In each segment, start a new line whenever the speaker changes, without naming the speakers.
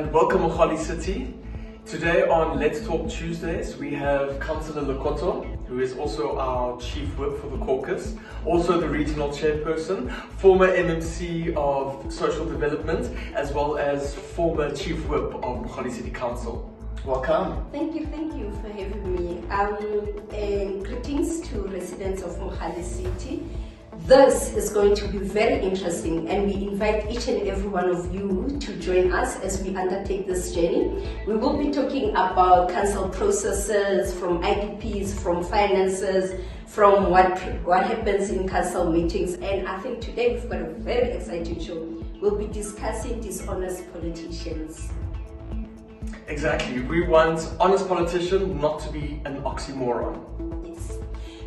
and welcome Mogale City. Today on Let's Talk Tuesdays, we have Cllr Lekoto, who is also our Chief Whip for the caucus, also the regional chairperson, former MMC of Social Development, as well as former Chief Whip of Mogale City Council. Welcome.
Thank you for having me. And greetings to residents of Mogale City. This is going to be very interesting, and we invite each and every one of you to join us as we undertake this journey. We will be talking about council processes, from IDPs, from finances, from what happens in council meetings, and I think today we've got a very exciting show. We'll be discussing dishonest politicians.
Exactly. We want honest politician not to be an oxymoron.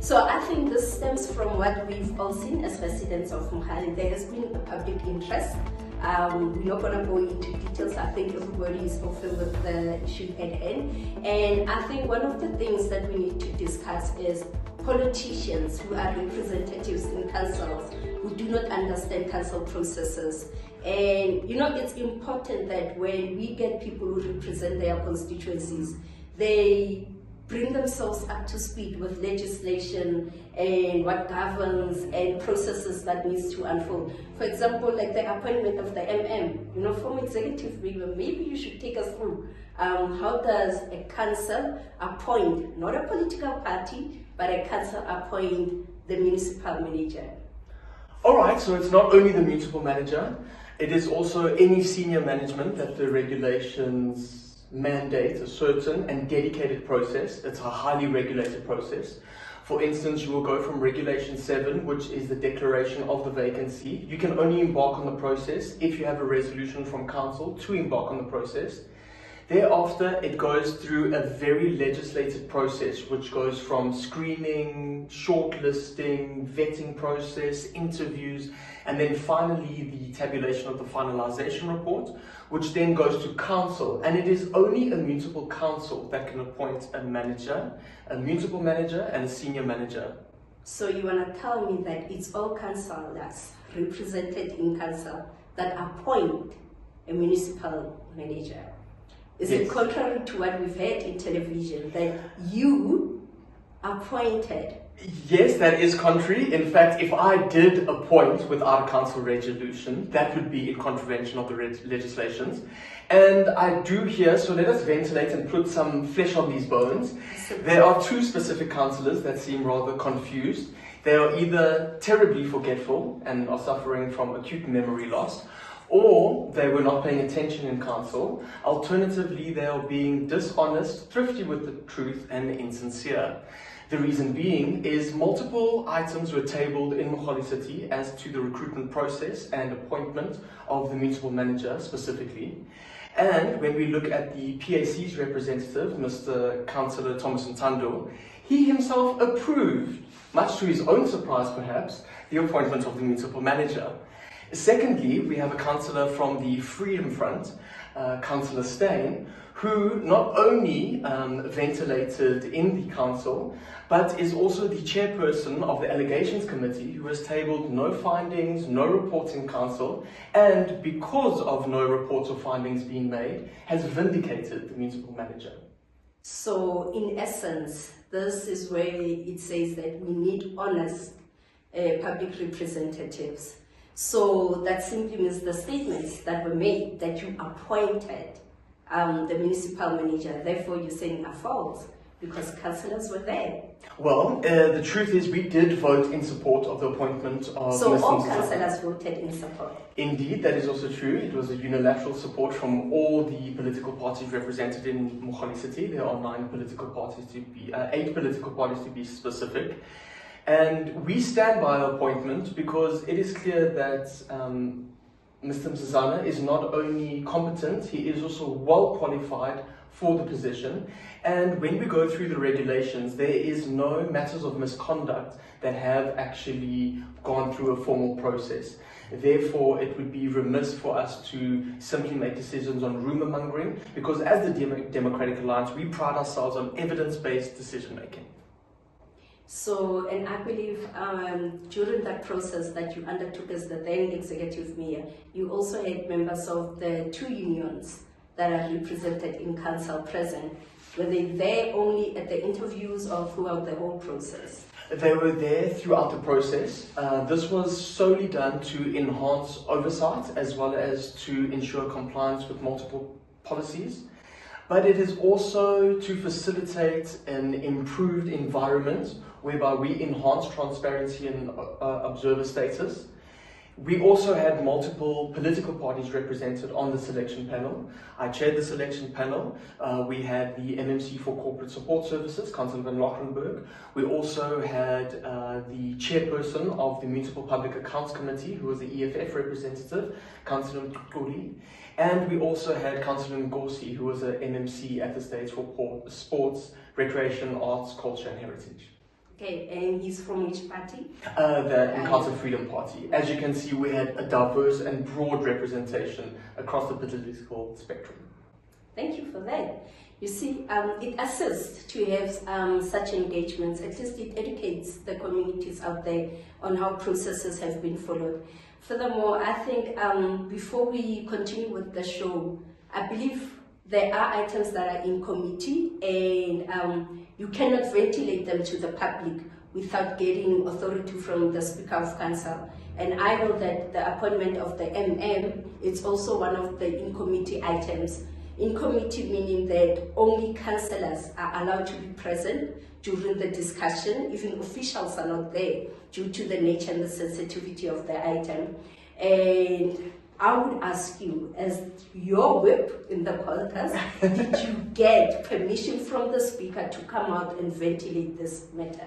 So I think this stems from what we've all seen as residents of Mogale. There has been a public interest. We're not going to go into details. I think everybody is fulfilled with the issue at hand. And I think one of the things that we need to discuss is politicians who are representatives in councils who do not understand council processes. And it's important that when we get people who represent their constituencies, they bring themselves up to speed with legislation and what governs and processes that needs to unfold. For example, like the appointment of the from executive member, maybe you should take us through how does a council appoint, not a political party, but a council appoint the municipal manager?
All right, so it's not only the municipal manager, it is also any senior management that the regulations mandate a certain and dedicated process. It's a highly regulated process. For instance, you will go from Regulation 7, which is the declaration of the vacancy. You can only embark on the process if you have a resolution from council to embark on the process. Thereafter, it goes through a very legislated process, which goes from screening, shortlisting, vetting process, interviews, and then finally the tabulation of the finalization report, which then goes to council. And it is only a municipal council that can appoint a manager, a municipal manager, and a senior manager.
So you want to tell me that it's all councillors represented in council that appoint a municipal manager? Is it contrary to what we've heard in television, that you appointed?
Yes, that is contrary. In fact, if I did appoint without a council resolution, that would be in contravention of the legislations. And I do here, so let us ventilate and put some flesh on these bones. There are two specific councillors that seem rather confused. They are either terribly forgetful and are suffering from acute memory loss, or they were not paying attention in council. Alternatively, they are being dishonest, thrifty with the truth, and insincere. The reason being is multiple items were tabled in Mogale City as to the recruitment process and appointment of the municipal manager specifically. And when we look at the PAC's representative, Mr. Councillor Thomas Ntando, he himself approved, much to his own surprise perhaps, the appointment of the municipal manager. Secondly, we have a councillor from the Freedom Front, Councillor Steyn, who not only ventilated in the council, but is also the chairperson of the allegations committee, who has tabled no findings, no reports in council, and because of no reports or findings being made, has vindicated the municipal manager.
So in essence, this is where it says that we need honest public representatives. So that simply means the statements that were made that you appointed the municipal manager, therefore you're saying are false because councillors were there.
Well, the truth is we did vote in support of the appointment of
So
Mr.
all councillors voted in support?
Indeed, that is also true. It was a unilateral support from all the political parties represented in Mogale City. There are 8 political parties to be specific. And we stand by the appointment because it is clear that Mr. Mzuzana is not only competent, he is also well qualified for the position. And when we go through the regulations, there is no matters of misconduct that have actually gone through a formal process. Therefore, it would be remiss for us to simply make decisions on rumor mongering, because as the Democratic Alliance, we pride ourselves on evidence-based decision making.
So, and I believe during that process that you undertook as the then executive mayor, you also had members of the two unions that are represented in council present? Were they there only at the interviews or throughout the whole process?
They were there throughout the process. This was solely done to enhance oversight as well as to ensure compliance with multiple policies. But it is also to facilitate an improved environment whereby we enhance transparency and observer status. We also had multiple political parties represented on the selection panel. I chaired the selection panel. We had the MMC for Corporate Support Services, Councillor Van Lochenberg. We also had the chairperson of the Municipal Public Accounts Committee, who was the EFF representative, Councillor Mtukuli. And we also had Councillor Ngosi, who was an MMC at the stage for sports, recreation, arts, culture and heritage.
Okay, and he's from which party?
The Council Freedom Party. As you can see, we had a diverse and broad representation across the political spectrum.
Thank you for that. You see, it assists to have such engagements. At least it educates the communities out there on how processes have been followed. Furthermore, I think before we continue with the show, I believe there are items that are in committee and you cannot ventilate them to the public without getting authority from the Speaker of Council. And I know that the appointment of the MM is also one of the in-committee items. In-committee meaning that only councillors are allowed to be present during the discussion. Even officials are not there due to the nature and the sensitivity of the item. And I would ask you, as your whip in the caucus, did you get permission from the Speaker to come out and ventilate this matter?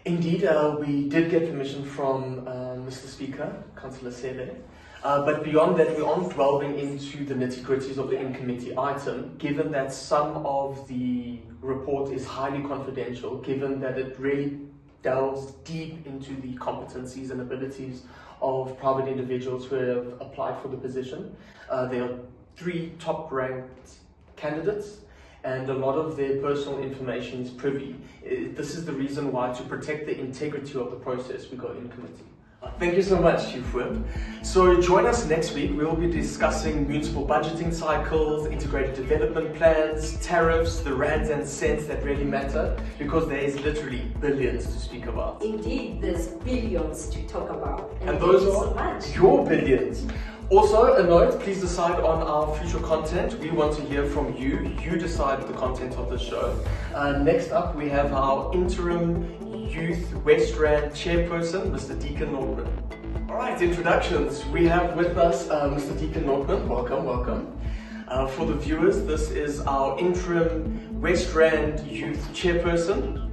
Indeed, we did get permission from Mr. Speaker, Councillor Cllr. But beyond that, we aren't delving into the nitty-gritties of the in-committee item, given that some of the report is highly confidential, given that it really delves deep into the competencies and abilities of private individuals who have applied for the position. There are 3 top-ranked candidates, and a lot of their personal information is privy. This is the reason why, to protect the integrity of the process, we go in committee. Thank you so much, Chief Whip. So join us next week. We will be discussing municipal budgeting cycles, integrated development plans, tariffs, the rands and cents that really matter, because there is literally billions to speak about.
Indeed, there's billions to talk about.
And those are your billions. Also, a note, please decide on our future content. We want to hear from you. You decide the content of the show. Next up, we have our interim Youth West Rand chairperson, Mr. Deacon Nortman. All right, introductions. We have with us Mr. Deacon Nortman. Welcome, welcome. For the viewers, this is our interim West Rand Youth chairperson.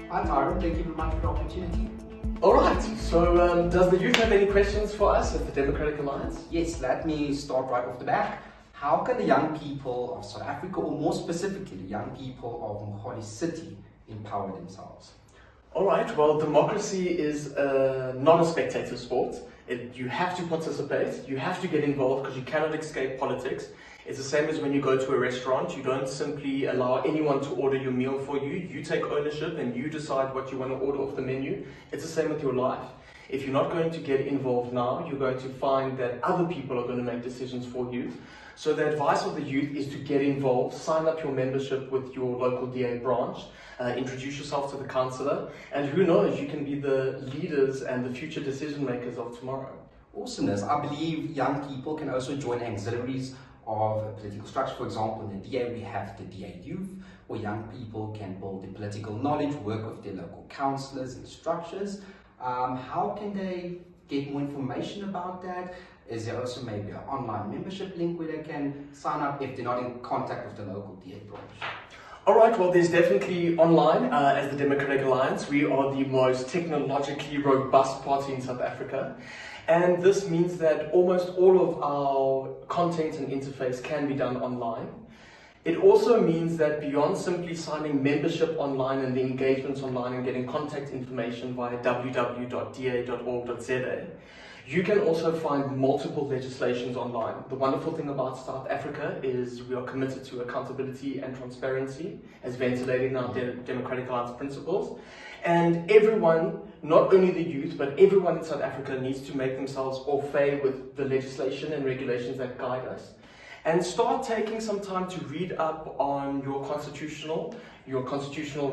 Hi, Tyron. Thank you very much for the opportunity.
All right, so does the youth have any questions for us at the Democratic Alliance?
Yes, let me start right off the bat. How can the young people of South Africa, or more specifically, the young people of Mogale City, empower themselves?
All right, well, democracy is not a spectator sport. You have to participate, you have to get involved, because you cannot escape politics. It's the same as when you go to a restaurant. You don't simply allow anyone to order your meal for you. You take ownership and you decide what you want to order off the menu. It's the same with your life. If you're not going to get involved now, you're going to find that other people are going to make decisions for you. So the advice of the youth is to get involved, sign up your membership with your local DA branch, introduce yourself to the councillor, and who knows, you can be the leaders and the future decision makers of tomorrow.
Awesomeness. I believe young people can also join auxiliaries of political structure. For example, in the DA we have the DA Youth, where young people can build their political knowledge, work with their local councillors and structures. How can they get more information about that? Is there also maybe an online membership link where they can sign up if they're not in contact with the local DA branch?
All right, well, there's definitely online. As the Democratic Alliance, we are the most technologically robust party in South Africa. And this means that almost all of our content and interface can be done online. It also means that beyond simply signing membership online and the engagements online and getting contact information via www.da.org.za, you can also find multiple legislations online. The wonderful thing about South Africa is we are committed to accountability and transparency as ventilated in our Democratic Alliance principles. And everyone, not only the youth, but everyone in South Africa needs to make themselves au fait with the legislation and regulations that guide us. and start taking some time to read up on your constitutional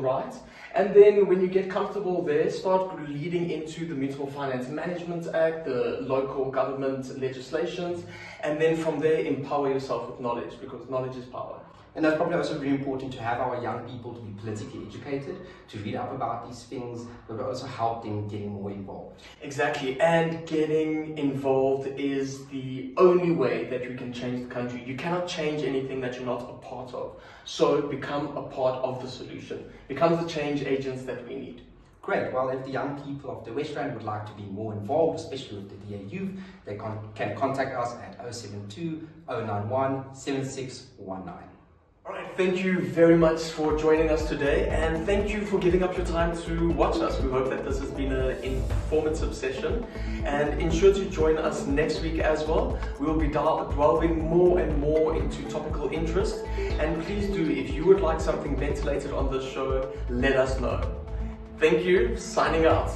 rights. And then when you get comfortable there, start leading into the Municipal Finance Management Act, the local government legislations, and then from there empower yourself with knowledge, because knowledge is power.
And that's probably also very important to have our young people to be politically educated, to read up about these things, but also help them getting more involved.
Exactly, and getting involved is the only way that you can change the country. You cannot change anything that you're not a part of. So become a part of the solution. Become the change agents that we need.
Great. Well, if the young people of the West Rand would like to be more involved, especially with the DA Youth, they can contact us at 072 091 7619.
All right, thank you very much for joining us today, and thank you for giving up your time to watch us. We hope that this has been an informative session, and ensure to join us next week as well. We will be delving more and more into topical interest, and please do, if you would like something ventilated on this show, let us know. Thank you, signing out.